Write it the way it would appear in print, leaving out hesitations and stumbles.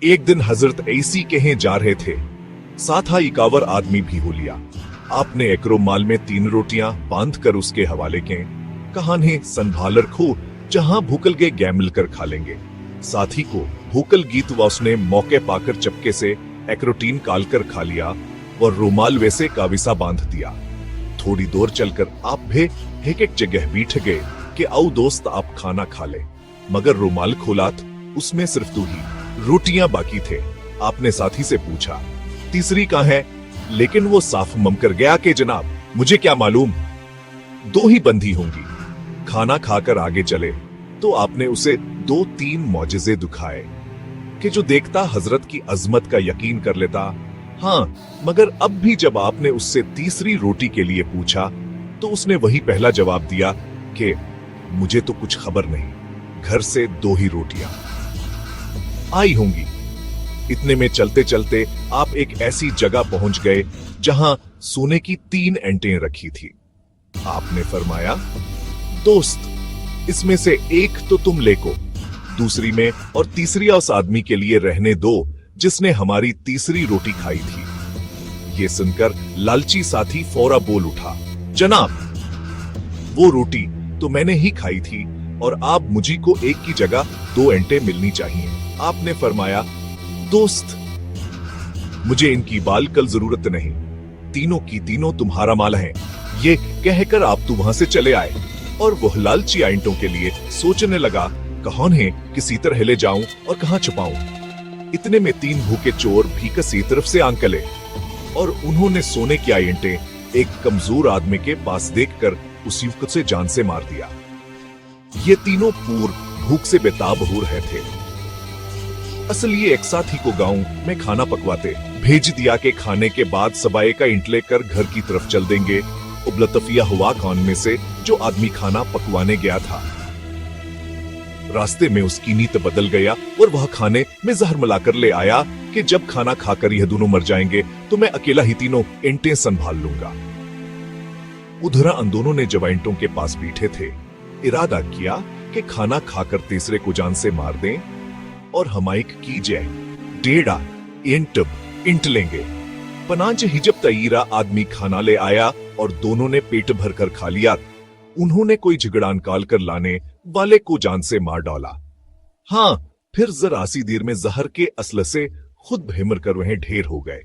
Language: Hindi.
एक दिन हजरत ऐसी कहीं जा रहे थे, साथ हा इकावर आदमी भी हो लिया। आपने एक रुमाल में 3 रोटियां बांध कर उसके हवाले के कहाने संभाल रखो, जहां भूकल के गै मिलकर खा लेंगे। साथी को भूकल गीत व उसने मौके पाकर चपके से एक रोटीन काल कर खा लिया और रुमाल वैसे काविसा बांध दिया। थोड़ी दूर चलकर आप भी एक जगह बैठ गए कि आओ दोस्त आप खाना खा ले, मगर रुमाल खोला उसमें सिर्फ 2 ही रोटियां बाकी थे। आपने साथी से पूछा, तीसरी कहां है? लेकिन वो साफ मम कर गया कि जनाब मुझे क्या मालूम, 2 ही बंधी होंगी। खाना खाकर आगे चले तो आपने उसे 2-3 मौजज़े दिखाए कि जो देखता हजरत की अजमत का यकीन कर लेता। हाँ, मगर अब भी जब आपने उससे तीसरी रोटी के लिए पूछा तो उसने वही पहला जवाब दिया कि मुझे तो कुछ खबर नहीं, घर से 2 ही रोटियां आई होंगी। इतने में चलते चलते आप एक ऐसी जगह पहुंच गए जहां सोने की 3 एंटें रखी थी। आपने फरमाया, दोस्त इसमें से एक तो तुम लेको, दूसरी में और तीसरी उस आदमी के लिए रहने दो जिसने हमारी तीसरी रोटी खाई थी। ये सुनकर लालची साथी फौरा बोल उठा, जनाब वो रोटी तो मैंने ही खाई थी और आप मुझी को एक की जगह 2 एंटे मिलनी चाहिए। आपने फरमाया, दोस्त मुझे इनकी बाल कल जरूरत नहीं, तीनों की तीनों तुम्हारा माल है। ये कहकर आप तो वहां से चले आए और वह लालची आइंटों के लिए सोचने लगा, कौन है किसी तरह ले जाऊं और कहां छुपाऊं। इतने में 3 भूखे चोर भी किसी तरफ से आंकले और उन्होंने सोने की आइंटे एक कमजोर आदमी के पास देखकर उस युवक से जान से मार दिया। ये तीनों पूर्व भूख से बेताब हो रहे थे। असल ये एक साथी को गांव में खाना पकवाते भेज दिया कि खाने के बाद सबाए का इंट लेकर घर की तरफ चल देंगे। उबलतफिया हुआ कान में से जो आदमी खाना पकवाने गया था, रास्ते में उसकी नीयत बदल गया और वह खाने में जहर मिलाकर ले आया कि जब खाना खाकर यह दोनों मर जाएंगे तो मैं अकेला ही तीनों इंटें संभाल लूंगा। उधर अन दोनों ने जब इंटों के पास बैठे थे, इरादा किया कि खाना खाकर तीसरे को जान से मार दें और हमाइक की जाए 1.5 इंट लेंगे। पनाज हिजब तईरा आदमी खाना ले आया और दोनों ने पेट भरकर खा लिया। उन्होंने कोई झगड़ा निकाल कर लाने वाले को जान से मार डाला। हाँ, फिर जरा सी देर में जहर के असर से खुद भेमर कर वह ढेर हो गए।